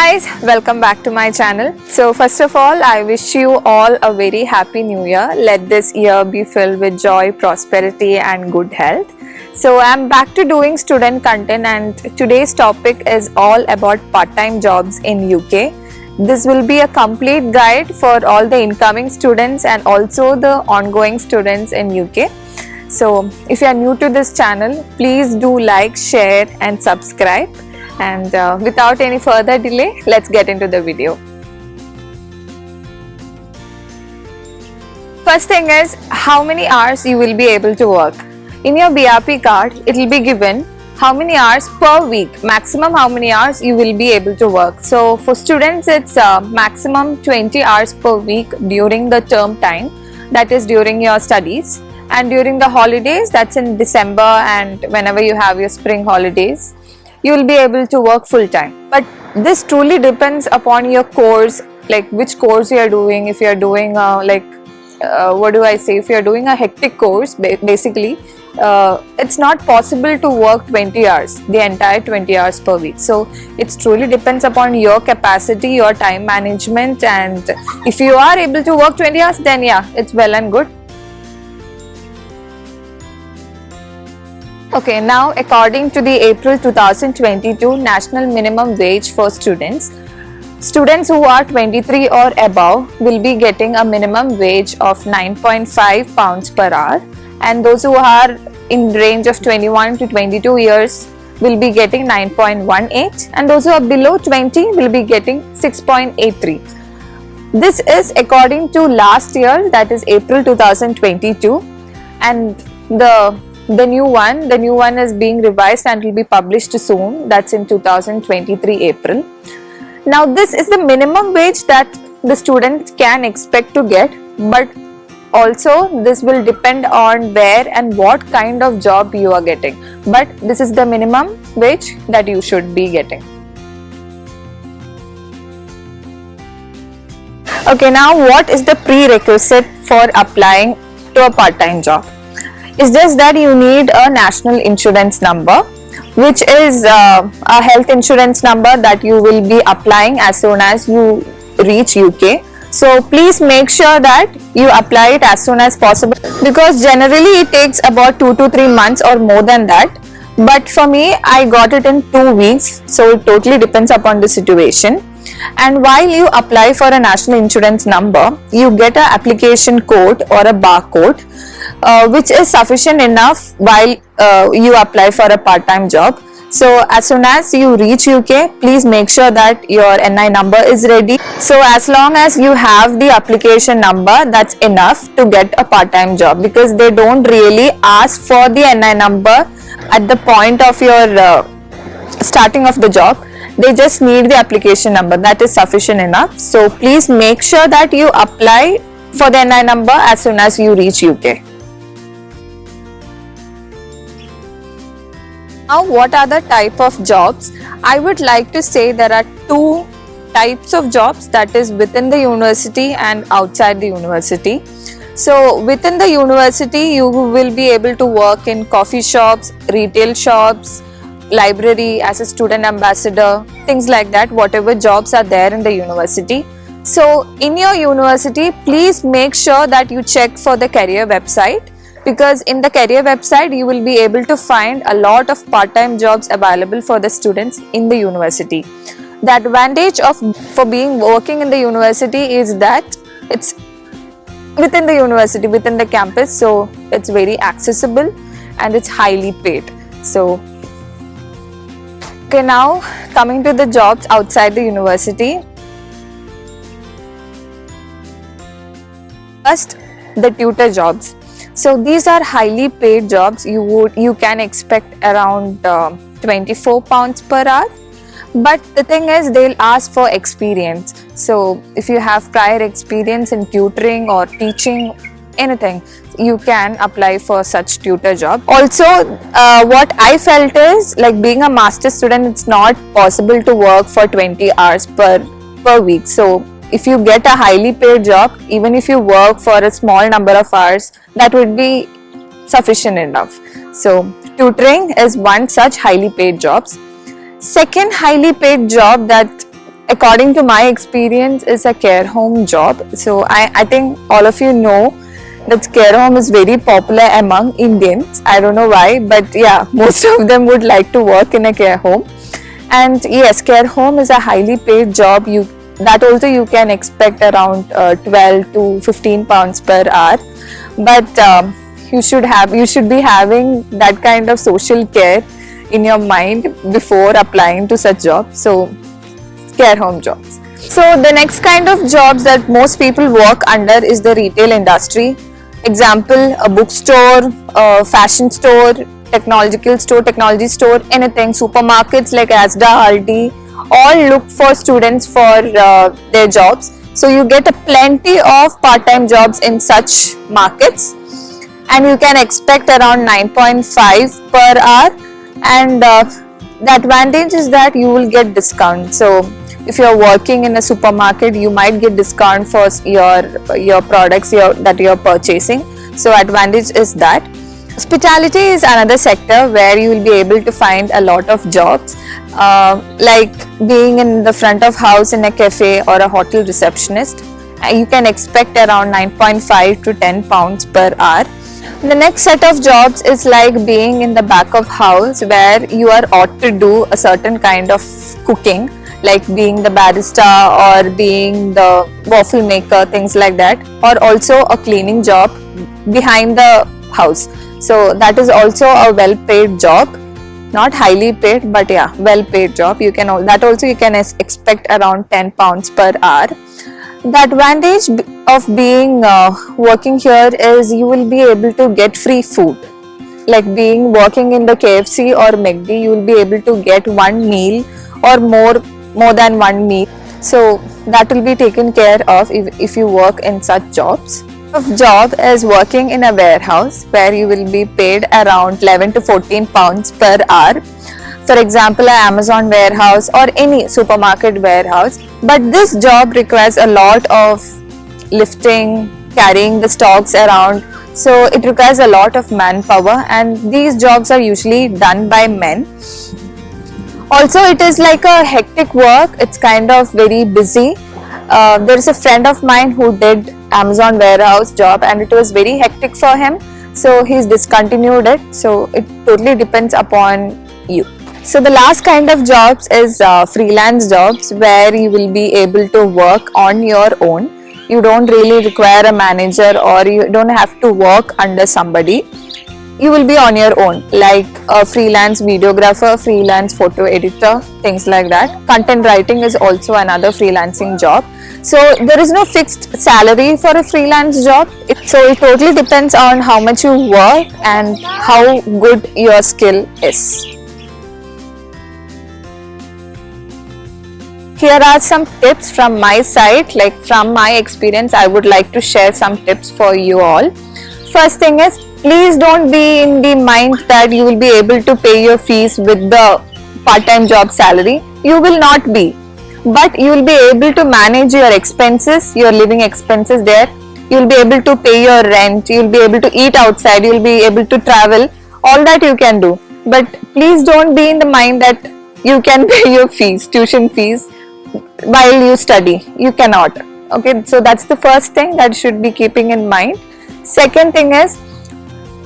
guys, welcome back to my channel. So first of all, I wish you all a very happy new year. Let this year be filled with joy, prosperity and good health. So I'm back to doing student content, and today's topic is all about part-time jobs in UK. This will be a complete guide for all the incoming students and also the ongoing students in UK. So if you are new to this channel, please do like, share and subscribe. And without any further delay, let's get into the video. First thing is how many hours you will be able to work. In your BRP card, it will be given how many hours per week, maximum how many hours you will be able to work. So for students, it's maximum 20 hours per week during the term time, that is during your studies, and during the holidays, that's in December and whenever you have your spring holidays, you will be able to work full time. But this truly depends upon your course, like which course you are doing. If you are doing if you are doing a hectic course, basically it's not possible to work 20 hours, the entire 20 hours per week. So it truly depends upon your capacity, your time management, and if you are able to work 20 hours, then yeah, it's well and good. Okay, now according to the April 2022 National Minimum Wage for students, students who are 23 or above will be getting a minimum wage of £9.5 per hour, and those who are in range of 21 to 22 years will be getting 9.18, and those who are below 20 will be getting 6.83. This is according to last year, that is April 2022, and the new one is being revised and will be published soon, that's in 2023 April. Now this is the minimum wage that the student can expect to get, but also this will depend on where and what kind of job you are getting, but this is the minimum wage that you should be getting. Okay, now what is the prerequisite for applying to a part-time job? It's just that you need a national insurance number, which is a health insurance number that you will be applying as soon as you reach UK. So please make sure that you apply it as soon as possible, because generally it takes about 2 to 3 months or more than that. But for me, I got it in 2 weeks, so it totally depends upon the situation. And while you apply for a national insurance number, you get an application code or a barcode, which is sufficient enough while you apply for a part-time job. So as soon as you reach UK, please make sure that your NI number is ready. So as long as you have the application number, that's enough to get a part-time job, because they don't really ask for the NI number at the point of your starting of the job. They just need the application number, that is sufficient enough. So please make sure that you apply for the NI number as soon as you reach UK. Now, what are the type of jobs? I would like to say there are 2 types of jobs, that is within the university and outside the university. So within the university, you will be able to work in coffee shops, retail shops, library, as a student ambassador, things like that, whatever jobs are there in the university. So in your university, please make sure that you check for the career website, because in the career website you will be able to find a lot of part-time jobs available for the students in the university. The advantage for working in the university is that it's within the university, within the campus, so it's very accessible and it's highly paid. So okay, now coming to the jobs outside the university. First, the tutor jobs. So these are highly paid jobs. You can expect around £24 per hour. But the thing is, they'll ask for experience. So if you have prior experience in tutoring or teaching anything, you can apply for such tutor job. Also, what I felt is, like being a master student, it's not possible to work for 20 hours per week. So if you get a highly paid job, even if you work for a small number of hours, that would be sufficient enough. So tutoring is one such highly paid jobs. Second highly paid job that according to my experience, is a care home job. So I think all of you know that care home is very popular among Indians. I don't know why, but yeah, most of them would like to work in a care home. And yes, care home is a highly paid job. That also you can expect around 12 to 15 pounds per hour. But you should be having that kind of social care in your mind before applying to such jobs. So care home jobs. So the next kind of jobs that most people work under is the retail industry. Example, a bookstore, a fashion store, technology store, anything. Supermarkets like Asda, Aldi, all look for students for their jobs. So you get a plenty of part-time jobs in such markets, and you can expect around 9.5 per hour. And the advantage is that you will get discount. So if you're working in a supermarket, you might get discount for your products that you're purchasing. So advantage is that. Hospitality is another sector where you will be able to find a lot of jobs, like being in the front of house in a cafe or a hotel receptionist. You can expect around 9.5 to 10 pounds per hour. The next set of jobs is like being in the back of house, where you are ought to do a certain kind of cooking, like being the barista or being the waffle maker, things like that, or also a cleaning job behind the house. So that is also a well paid job, not highly paid, but yeah, well paid job. You can expect around 10 pounds per hour. The advantage of being working here is you will be able to get free food. Like working in the KFC or McD, you will be able to get one meal or more than one meal. So that will be taken care of if you work in such jobs. Job is working in a warehouse, where you will be paid around 11 to 14 pounds per hour. For example, an Amazon warehouse or any supermarket warehouse. But this job requires a lot of lifting, carrying the stocks around. So it requires a lot of manpower, and these jobs are usually done by men. Also, it is like a hectic work. It's kind of very busy. There is a friend of mine who did Amazon warehouse job, and it was very hectic for him. So he's discontinued it. So it totally depends upon you. So the last kind of jobs is freelance jobs, where you will be able to work on your own. You don't really require a manager, or you don't have to work under somebody. You will be on your own, like a freelance videographer, freelance photo editor, things like that. Content writing is also another freelancing job. So there is no fixed salary for a freelance job. So it totally depends on how much you work and how good your skill is. Here are some tips from my side, like from my experience. I would like to share some tips for you all. First thing is, please don't be in the mind that you will be able to pay your fees with the part-time job salary. You will not be, but you will be able to manage your expenses, your living expenses there. You will be able to pay your rent, you will be able to eat outside, you will be able to travel, all that you can do. But please don't be in the mind that you can pay your fees, tuition fees, while you study. You cannot. Okay, so that's the first thing that should be keeping in mind. Second thing is,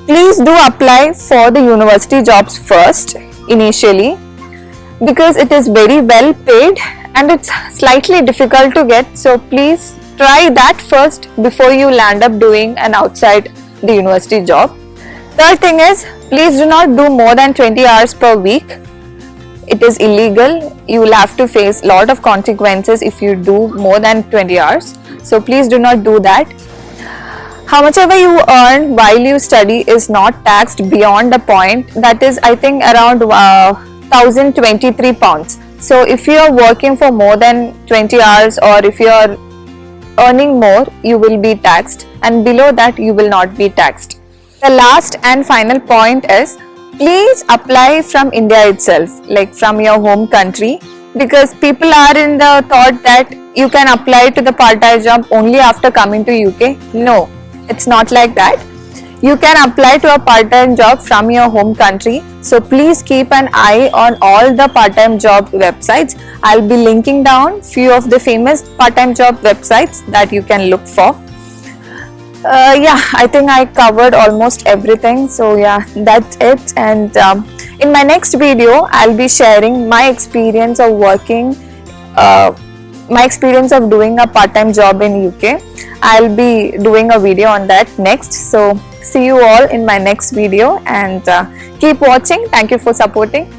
please do apply for the university jobs first initially, because it is very well paid and it's slightly difficult to get. So please try that first before you land up doing an outside the university job. Third thing is, please do not do more than 20 hours per week. It is illegal. You will have to face a lot of consequences if you do more than 20 hours. So please do not do that. How much ever you earn while you study is not taxed beyond a point. That is, I think, around 1023 pounds. So if you are working for more than 20 hours, or if you are earning more, you will be taxed, and below that you will not be taxed. The last and final point is, please apply from India itself, like from your home country, because people are in the thought that you can apply to the part-time job only after coming to UK. No, it's not like that. You can apply to a part-time job from your home country. So please keep an eye on all the part-time job websites. I'll be linking down few of the famous part-time job websites that you can look for. Yeah, I think I covered almost everything. So yeah, that's it. And in my next video, I'll be sharing my experience of working, my experience of doing a part-time job in UK. I'll be doing a video on that next. So see you all in my next video, and keep watching. Thank you for supporting.